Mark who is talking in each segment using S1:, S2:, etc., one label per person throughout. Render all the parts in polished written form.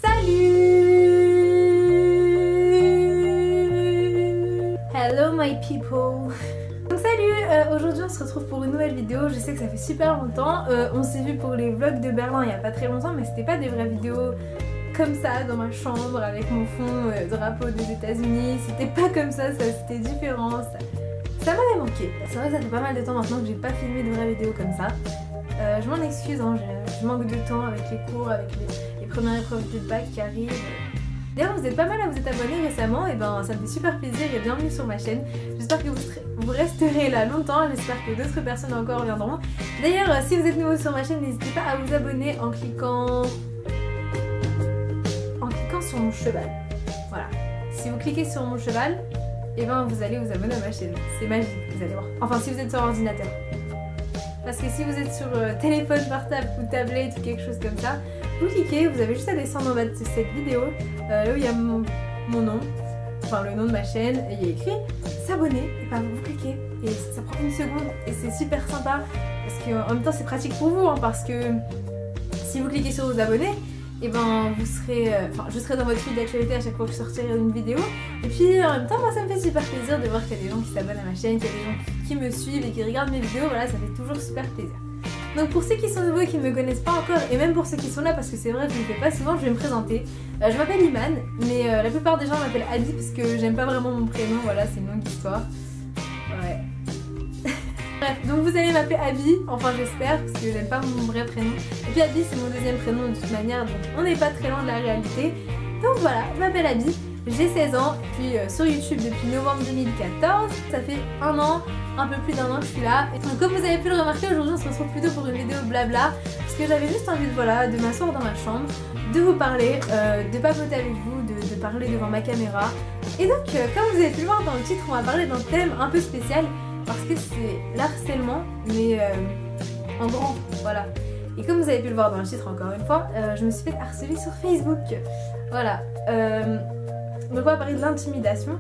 S1: Salut! Hello my people! Donc salut! Aujourd'hui on se retrouve pour une nouvelle vidéo. Je sais que ça fait super longtemps. On s'est vu pour les vlogs de Berlin il n'y a pas très longtemps, mais c'était pas des vraies vidéos comme ça dans ma chambre avec mon fond drapeau des États-Unis. C'était pas comme ça, c'était différent. Ça m'avait manqué. C'est vrai que ça fait pas mal de temps maintenant que j'ai pas filmé de vraies vidéos comme ça. Je m'en excuse, hein, je manque de temps avec les cours, avec les premières épreuves du bac qui arrivent. D'ailleurs vous êtes pas mal à vous être abonné récemment, et ben ça me fait super plaisir et bienvenue sur ma chaîne. J'espère que vous resterez là longtemps, j'espère que d'autres personnes encore viendront. D'ailleurs si vous êtes nouveau sur ma chaîne, n'hésitez pas à vous abonner en cliquant sur mon cheval. Voilà, si vous cliquez sur mon cheval, et ben vous allez vous abonner à ma chaîne. C'est magique, vous allez voir. Enfin si vous êtes sur ordinateur. Parce que si vous êtes sur téléphone portable ou tablette ou quelque chose comme ça, vous cliquez, vous avez juste à descendre en bas de cette vidéo, là où il y a mon nom, enfin le nom de ma chaîne, et il y a écrit s'abonner, et ben vous cliquez, et ça prend une seconde, et c'est super sympa, parce qu'en même temps c'est pratique pour vous, hein, parce que si vous cliquez sur vous abonner, et ben vous serez, je serai dans votre fil d'actualité à chaque fois que je sortirai une vidéo, et puis en même temps moi ça me fait super plaisir de voir qu'il y a des gens qui s'abonnent à ma chaîne, qu'il y a des gens qui me suivent et qui regardent mes vidéos, voilà, ça fait toujours super plaisir. Donc pour ceux qui sont nouveaux et qui ne me connaissent pas encore, et même pour ceux qui sont là parce que c'est vrai que je ne le fais pas souvent, je vais me présenter. Je m'appelle Iman, mais la plupart des gens m'appellent Adi parce que j'aime pas vraiment mon prénom, voilà, c'est une longue histoire. Ouais. Bref, donc vous allez m'appeler Abby, enfin j'espère, parce que j'aime pas mon vrai prénom. Et puis Abby c'est mon deuxième prénom de toute manière, donc on n'est pas très loin de la réalité. Donc voilà, je m'appelle Abby, j'ai 16 ans, puis sur YouTube depuis novembre 2014. Ça fait un an, un peu plus d'un an que je suis là. Et donc comme vous avez pu le remarquer, aujourd'hui on se retrouve plutôt pour une vidéo blabla, parce que j'avais juste envie de m'asseoir dans ma chambre, de vous parler, de papoter avec vous, de parler devant ma caméra. Et donc comme vous avez pu le voir dans le titre, on va parler d'un thème un peu spécial, parce que c'est l'harcèlement, mais en grand, voilà. Et comme vous avez pu le voir dans le titre encore une fois, je me suis fait harceler sur Facebook. Voilà. Donc on va parler de l'intimidation.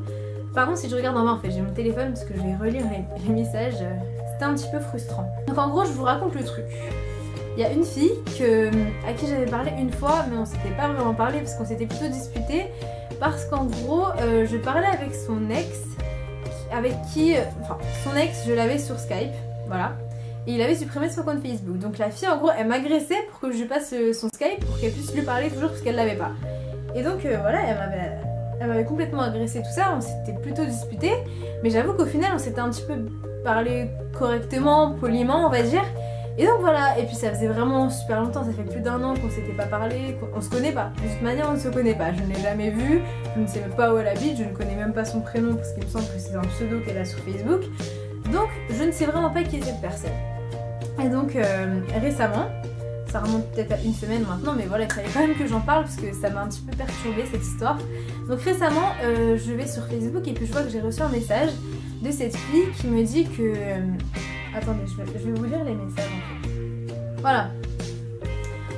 S1: Par contre si je regarde en bas en fait j'ai mon téléphone parce que je vais relire les messages, c'était un petit peu frustrant. Donc en gros je vous raconte le truc. Il y a une fille à qui j'avais parlé une fois, mais on s'était pas vraiment parlé parce qu'on s'était plutôt disputé. Parce qu'en gros je parlais avec son ex, son ex je l'avais sur Skype, voilà. Et il avait supprimé son compte Facebook. Donc la fille en gros elle m'agressait pour que je lui passe son Skype pour qu'elle puisse lui parler toujours parce qu'elle l'avait pas. Et donc voilà, elle m'avait complètement agressé tout ça, on s'était plutôt disputé, mais j'avoue qu'au final on s'était un petit peu parlé correctement, poliment on va dire. Et donc voilà, et puis ça faisait vraiment super longtemps, ça fait plus d'un an qu'on s'était pas parlé, on se connaît pas, de toute manière on ne se connaît pas, je ne l'ai jamais vue, je ne sais même pas où elle habite, je ne connais même pas son prénom parce qu'il me semble que c'est un pseudo qu'elle a sur Facebook, donc je ne sais vraiment pas qui est cette personne. Et donc récemment, ça remonte peut-être à une semaine maintenant, mais voilà, il fallait quand même que j'en parle parce que ça m'a un petit peu perturbée cette histoire. Donc récemment, je vais sur Facebook et puis je vois que j'ai reçu un message de cette fille qui me dit que... Attendez, je vais vous lire les messages en fait. Voilà.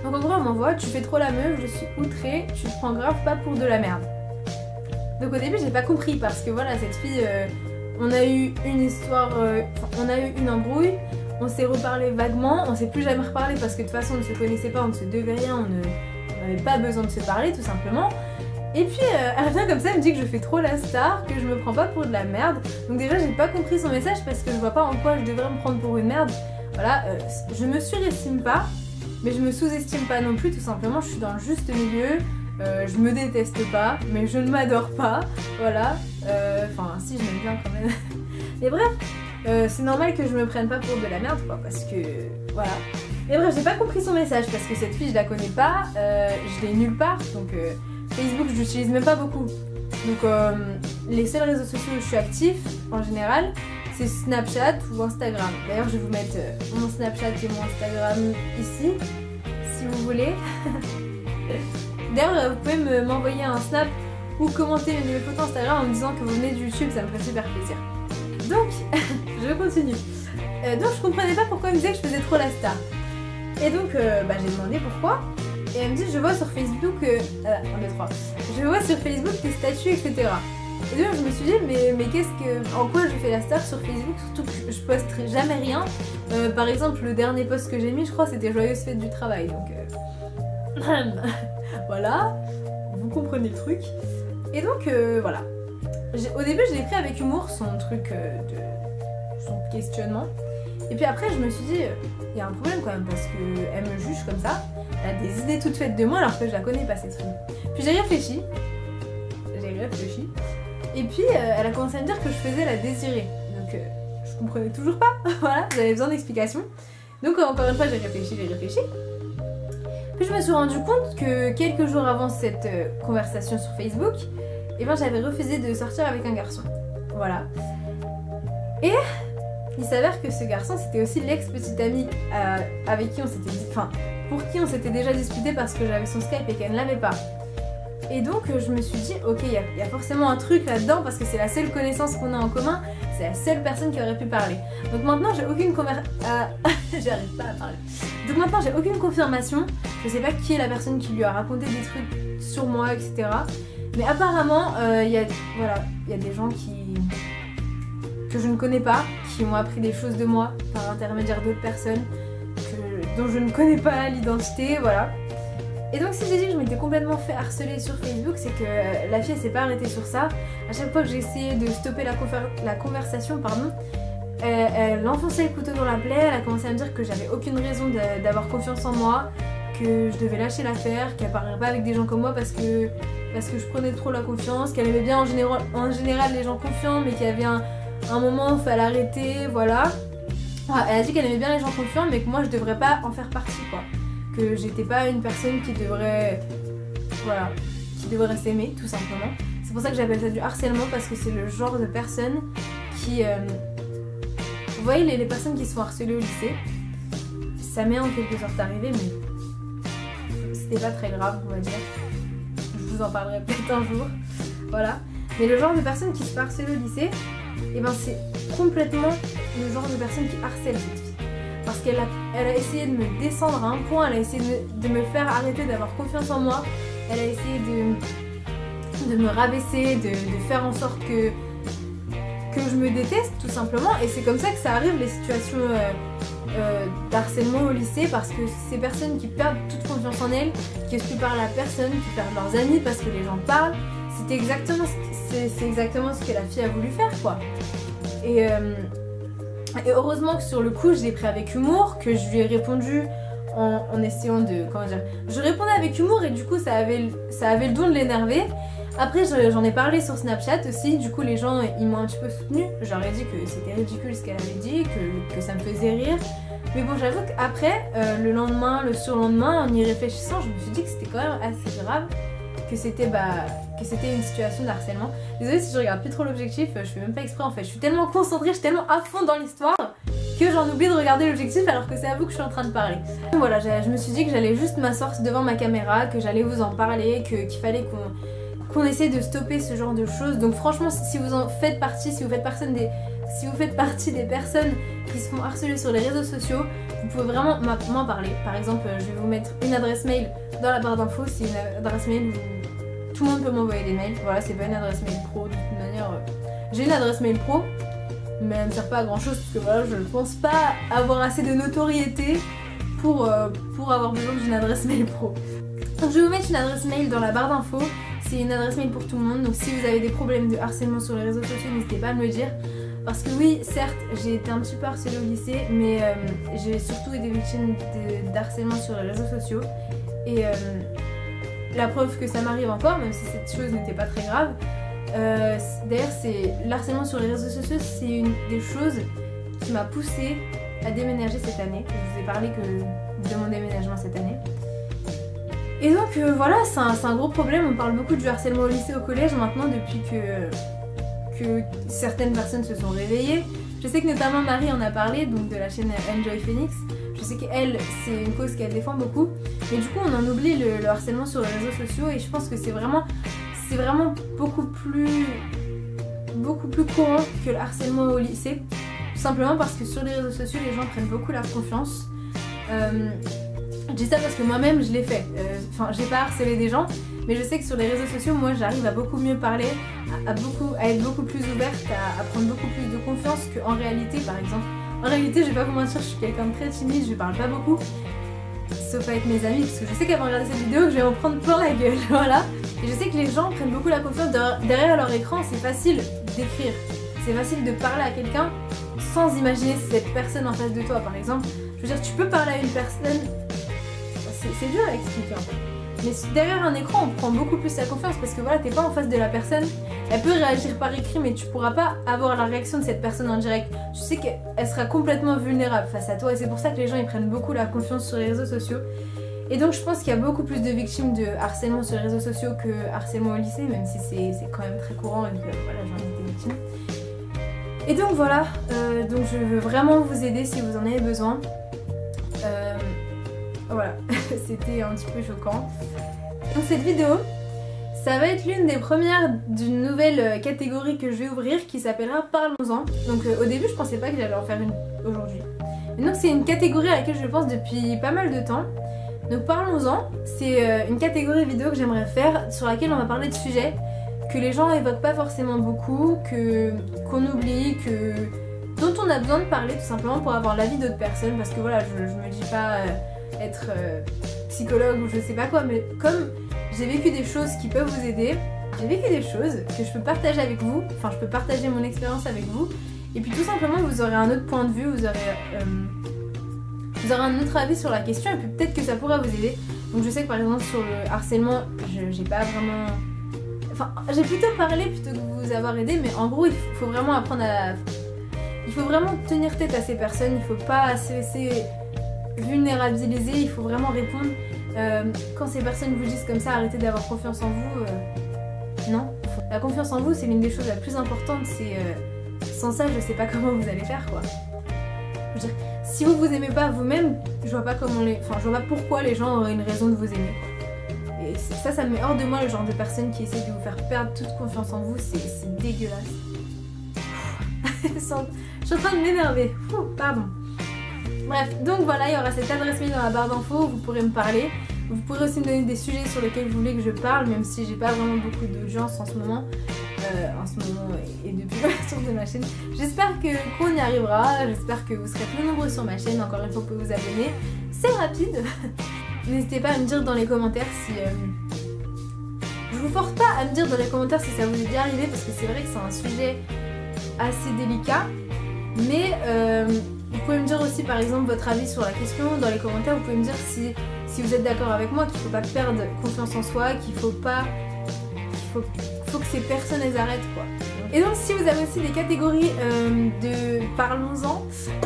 S1: Donc en gros, elle m'envoie: tu fais trop la meuf, je suis outrée, tu te prends grave pas pour de la merde. Donc au début, j'ai pas compris parce que voilà, cette fille, on a eu une histoire, on a eu une embrouille. On s'est reparlé vaguement, on s'est plus jamais reparlé parce que de toute façon on ne se connaissait pas, on ne se devait rien, on n'avait pas besoin de se parler tout simplement. Et puis elle revient comme ça, elle me dit que je fais trop la star, que je me prends pas pour de la merde. Donc déjà j'ai pas compris son message parce que je vois pas en quoi je devrais me prendre pour une merde. Voilà, je me surestime pas, mais je me sous-estime pas non plus, tout simplement je suis dans le juste milieu. Je me déteste pas, mais je ne m'adore pas, voilà. Enfin si, je m'aime bien quand même. Mais bref. C'est normal que je me prenne pas pour de la merde quoi, parce que voilà. Mais bref, j'ai pas compris son message parce que cette fille je la connais pas, je l'ai nulle part, donc Facebook je l'utilise même pas beaucoup. Donc les seuls réseaux sociaux où je suis active en général c'est Snapchat ou Instagram. D'ailleurs je vais vous mettre mon Snapchat et mon Instagram ici si vous voulez. D'ailleurs vous pouvez m'envoyer un snap ou commenter mes photos Instagram en me disant que vous venez de YouTube, ça me ferait super plaisir. Donc, je continue. Donc je comprenais pas pourquoi elle me disait que je faisais trop la star. Et donc j'ai demandé pourquoi. Et elle me dit: je vois sur Facebook, 1, 2, 3. Je vois sur Facebook tes statuts, etc. Et donc je me suis dit mais en quoi je fais la star sur Facebook, surtout que je posterai jamais rien. Par exemple le dernier post que j'ai mis je crois c'était joyeuse fête du travail, donc voilà. comprenez le truc. Et donc voilà. Au début je l'ai pris avec humour, son truc son questionnement. Et puis après je me suis dit, il y a un problème quand même parce qu'elle me juge comme ça. Elle a des idées toutes faites de moi alors que je la connais pas cette fille. Puis j'ai réfléchi. Et puis elle a commencé à me dire que je faisais la désirée. Donc je comprenais toujours pas. Voilà, j'avais besoin d'explications. Donc encore une fois j'ai réfléchi. Puis je me suis rendu compte que quelques jours avant cette conversation sur Facebook, eh ben, j'avais refusé de sortir avec un garçon. Voilà. Et il s'avère que ce garçon c'était aussi l'ex-petite amie avec qui on s'était... Enfin, pour qui on s'était déjà disputé parce que j'avais son Skype et qu'elle ne l'avait pas. Et donc je me suis dit, ok, il y a forcément un truc là-dedans parce que c'est la seule connaissance qu'on a en commun, c'est la seule personne qui aurait pu parler. Donc maintenant j'ai aucune j'arrive pas à parler. Donc maintenant j'ai aucune confirmation, je sais pas qui est la personne qui lui a raconté des trucs sur moi, etc. Mais apparemment, il y a des gens que je ne connais pas, qui m'ont appris des choses de moi par intermédiaire d'autres personnes dont je ne connais pas l'identité, voilà. Et donc si j'ai dit que je m'étais complètement fait harceler sur Facebook, c'est que la fille elle s'est pas arrêtée sur ça. À chaque fois que j'ai essayé de stopper la conversation, pardon, elle enfonçait le couteau dans la plaie, elle a commencé à me dire que j'avais aucune raison d'avoir confiance en moi, que je devais lâcher l'affaire, qu'elle parlerait pas avec des gens comme moi parce que je prenais trop la confiance, qu'elle aimait bien en général les gens confiants, mais qu'il y avait un moment où il fallait arrêter, voilà. Elle a dit qu'elle aimait bien les gens confiants, mais que moi je devrais pas en faire partie, quoi. Que j'étais pas une personne qui devrait s'aimer, tout simplement. C'est pour ça que j'appelle ça du harcèlement, parce que c'est le genre de personne qui... Vous voyez les personnes qui se font harceler au lycée, ça m'est en quelque sorte arrivé, mais c'était pas très grave, on va dire. Je vous en parlerai peut-être un jour, voilà. Mais le genre de personne qui se fait harceler au lycée, et ben c'est complètement le genre de personne qui harcèle cette fille. Parce qu'elle a essayé de me descendre à un point, elle a essayé de me faire arrêter d'avoir confiance en moi, elle a essayé de me rabaisser, de faire en sorte que je me déteste tout simplement. Et c'est comme ça que ça arrive les situations d'harcèlement au lycée, parce que ces personnes qui perdent toute confiance en elles, qui osent plus parler à personne, qui perdent leurs amis parce que les gens parlent, c'est exactement ce que la fille a voulu faire, quoi. Et heureusement que sur le coup je l'ai pris avec humour, que je lui ai répondu en essayant de... Comment dire, je répondais avec humour et du coup ça avait le don de l'énerver. Après j'en ai parlé sur Snapchat aussi, du coup les gens ils m'ont un petit peu soutenue. Je leur ai dit que c'était ridicule ce qu'elle avait dit, que ça me faisait rire. Mais bon, j'avoue qu'après, le lendemain, le surlendemain, en y réfléchissant, je me suis dit que c'était quand même assez grave, que c'était une situation de harcèlement. Désolée si je regarde plus trop l'objectif, je fais même pas exprès en fait. Je suis tellement concentrée, je suis tellement à fond dans l'histoire que j'en oublie de regarder l'objectif alors que c'est à vous que je suis en train de parler. Voilà, je me suis dit que j'allais juste m'asseoir devant ma caméra, que j'allais vous en parler, qu'il fallait qu'on essaie de stopper ce genre de choses. Donc franchement, si vous en faites partie, si vous faites partie des personnes qui se font harceler sur les réseaux sociaux, vous pouvez vraiment m'en parler. Par exemple, je vais vous mettre une adresse mail dans la barre d'infos, c'est une adresse mail où tout le monde peut m'envoyer des mails. Voilà, c'est pas une adresse mail pro, de toute manière. J'ai une adresse mail pro, mais elle me sert pas à grand chose parce que voilà, je ne pense pas avoir assez de notoriété pour avoir besoin d'une adresse mail pro. Donc je vais vous mettre une adresse mail dans la barre d'infos. C'est une adresse mail pour tout le monde, donc si vous avez des problèmes de harcèlement sur les réseaux sociaux, n'hésitez pas à me le dire. Parce que oui, certes, j'ai été un petit peu harcelée au lycée, mais j'ai surtout été victime d'harcèlement sur les réseaux sociaux. Et la preuve que ça m'arrive encore, même si cette chose n'était pas très grave. D'ailleurs, l'harcèlement sur les réseaux sociaux, c'est une des choses qui m'a poussée à déménager cette année. Je vous ai parlé de mon déménagement cette année. Et donc voilà, c'est un gros problème. On parle beaucoup du harcèlement au lycée, au collège maintenant, depuis que certaines personnes se sont réveillées. Je sais que notamment Marie en a parlé, donc de la chaîne Enjoy Phoenix. Je sais qu'elle, c'est une cause qu'elle défend beaucoup. Mais du coup, on en oublie le harcèlement sur les réseaux sociaux, et je pense que c'est vraiment beaucoup plus courant que le harcèlement au lycée. Tout simplement parce que sur les réseaux sociaux, les gens prennent beaucoup leur confiance. Je dis ça parce que moi-même je l'ai fait. Enfin, j'ai pas harcelé des gens, mais je sais que sur les réseaux sociaux, moi j'arrive à beaucoup mieux parler, à être beaucoup plus ouverte, à prendre beaucoup plus de confiance qu'en réalité, par exemple. En réalité, je vais pas vous mentir, je suis quelqu'un de très timide, je parle pas beaucoup, sauf avec mes amis, parce que je sais qu'avant de regarder cette vidéo, je vais en prendre plein la gueule, voilà. Et je sais que les gens prennent beaucoup la confiance derrière leur écran, c'est facile d'écrire, c'est facile de parler à quelqu'un sans imaginer cette personne en face de toi par exemple. Je veux dire, tu peux parler à une personne, c'est dur à expliquer en fait. Mais derrière un écran, on prend beaucoup plus la confiance parce que voilà, t'es pas en face de la personne. Elle peut réagir par écrit, mais tu pourras pas avoir la réaction de cette personne en direct. Tu sais qu'elle sera complètement vulnérable face à toi et c'est pour ça que les gens ils prennent beaucoup la confiance sur les réseaux sociaux. Et donc je pense qu'il y a beaucoup plus de victimes de harcèlement sur les réseaux sociaux que harcèlement au lycée, même si c'est quand même très courant et que voilà, j'en ai été victime. Et donc voilà, donc je veux vraiment vous aider si vous en avez besoin. Voilà, c'était un petit peu choquant. Donc cette vidéo, ça va être l'une des premières d'une nouvelle catégorie que je vais ouvrir qui s'appellera Parlons-en. Donc au début je pensais pas que j'allais en faire une aujourd'hui. Et donc c'est une catégorie à laquelle je pense depuis pas mal de temps. Donc Parlons-en, c'est une catégorie vidéo que j'aimerais faire sur laquelle on va parler de sujets que les gens évoquent pas forcément beaucoup, qu'on oublie, dont on a besoin de parler tout simplement pour avoir l'avis d'autres personnes. Parce que voilà, je me dis pas être psychologue ou je sais pas quoi, mais comme j'ai vécu des choses qui peuvent vous aider, j'ai vécu des choses que je peux partager avec vous, enfin je peux partager mon expérience avec vous, et puis tout simplement vous aurez un autre point de vue, vous aurez un autre avis sur la question et puis peut-être que ça pourra vous aider. Donc je sais que par exemple sur le harcèlement, j'ai pas vraiment... Enfin, j'ai plutôt parlé plutôt que vous avoir aidé, mais en gros il faut vraiment apprendre à... Il faut vraiment tenir tête à ces personnes, il faut pas se laisser vulnérabiliser, il faut vraiment répondre. Quand ces personnes vous disent comme ça, arrêtez d'avoir confiance en vous, non. La confiance en vous, c'est l'une des choses la plus importantes, sans ça, je sais pas comment vous allez faire quoi. Je veux dire, si vous vous aimez pas vous-même, je vois pas je vois pas pourquoi les gens auraient une raison de vous aimer quoi. Et ça me met hors de moi le genre de personnes qui essaient de vous faire perdre toute confiance en vous, c'est dégueulasse. Je suis en train de m'énerver, pardon. Bref, donc voilà, il y aura cette adresse mail dans la barre d'infos, vous pourrez me parler. Vous pourrez aussi me donner des sujets sur lesquels vous voulez que je parle, même si j'ai pas vraiment beaucoup d'audience en ce moment. Et depuis l'ouverture de ma chaîne. J'espère qu'on y arrivera, j'espère que vous serez plus nombreux sur ma chaîne, encore une fois vous pouvez vous abonner. C'est rapide. N'hésitez pas à me dire dans les commentaires si... Je vous force pas à me dire dans les commentaires si ça vous est déjà arrivé, parce que c'est vrai que c'est un sujet assez délicat. Mais vous pouvez me dire aussi par exemple votre avis sur la question dans les commentaires. Vous pouvez me dire si vous êtes d'accord avec moi qu'il faut pas perdre confiance en soi, qu'il faut que ces personnes elles arrêtent quoi. Et donc si vous avez aussi des catégories de Parlons-en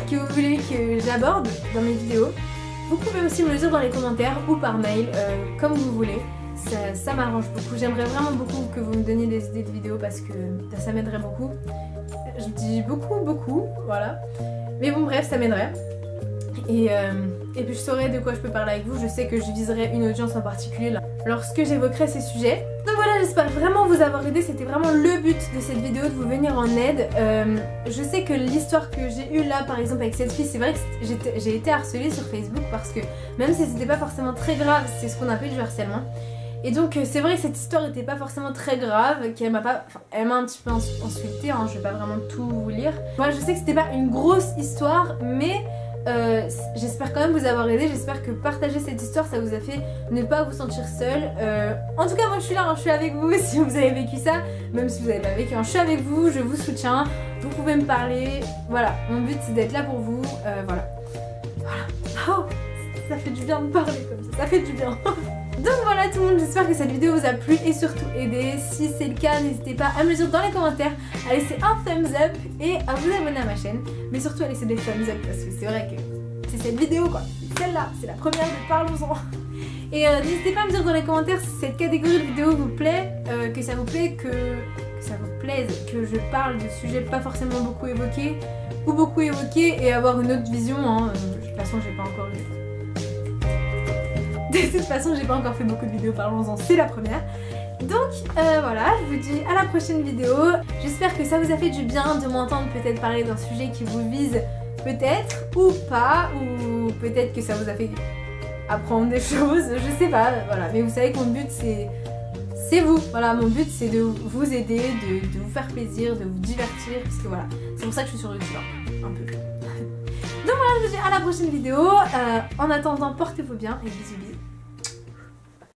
S1: que vous voulez que j'aborde dans mes vidéos, vous pouvez aussi me le dire dans les commentaires ou par mail, comme vous voulez. Ça m'arrange beaucoup. J'aimerais vraiment beaucoup que vous me donniez des idées de vidéos parce que ça m'aiderait beaucoup. Je dis beaucoup, voilà. Mais bon bref, ça m'aiderait. Et puis je saurai de quoi je peux parler avec vous. Je sais que je viserai une audience en particulier là, lorsque j'évoquerai ces sujets. Donc voilà, j'espère vraiment vous avoir aidé. C'était vraiment le but de cette vidéo, de vous venir en aide. Je sais que l'histoire que j'ai eue là par exemple avec cette fille, c'est vrai que j'ai été harcelée sur Facebook parce que même si c'était pas forcément très grave, c'est ce qu'on appelle du harcèlement. Et donc c'est vrai que cette histoire n'était pas forcément très grave, qu'elle m'a pas... Enfin, elle m'a un petit peu insultée, hein, je vais pas vraiment tout vous lire. Moi je sais que c'était pas une grosse histoire, mais j'espère quand même vous avoir aidé, j'espère que partager cette histoire ça vous a fait ne pas vous sentir seul. En tout cas moi je suis là, hein, je suis avec vous si vous avez vécu ça, même si vous n'avez pas vécu, hein, je suis avec vous, je vous soutiens, vous pouvez me parler, voilà, mon but c'est d'être là pour vous, voilà. Oh, ça fait du bien de parler comme ça fait du bien. Donc voilà tout le monde, j'espère que cette vidéo vous a plu et surtout aidé. Si c'est le cas, n'hésitez pas à me le dire dans les commentaires, à laisser un thumbs up et à vous abonner à ma chaîne. Mais surtout à laisser des thumbs up parce que c'est vrai que c'est cette vidéo quoi. Celle-là, c'est la première de Parlons-en. Et n'hésitez pas à me dire dans les commentaires si cette catégorie de vidéo vous plaît, que ça vous plaît, que ça vous plaise, que je parle de sujets pas forcément beaucoup évoqués ou beaucoup évoqués et avoir une autre vision. Hein. De toute façon, j'ai pas encore eu. De toute façon, j'ai pas encore fait beaucoup de vidéos, Parlons-en, c'est la première. Donc voilà, je vous dis à la prochaine vidéo. J'espère que ça vous a fait du bien de m'entendre peut-être parler d'un sujet qui vous vise peut-être ou pas, ou peut-être que ça vous a fait apprendre des choses, je sais pas, voilà. Mais vous savez que mon but c'est vous, voilà, mon but c'est de vous aider, de vous faire plaisir, de vous divertir, parce que voilà, c'est pour ça que je suis sur YouTube, un peu. Donc voilà, je vous dis à la prochaine vidéo. En attendant, portez-vous bien et bisous bisous.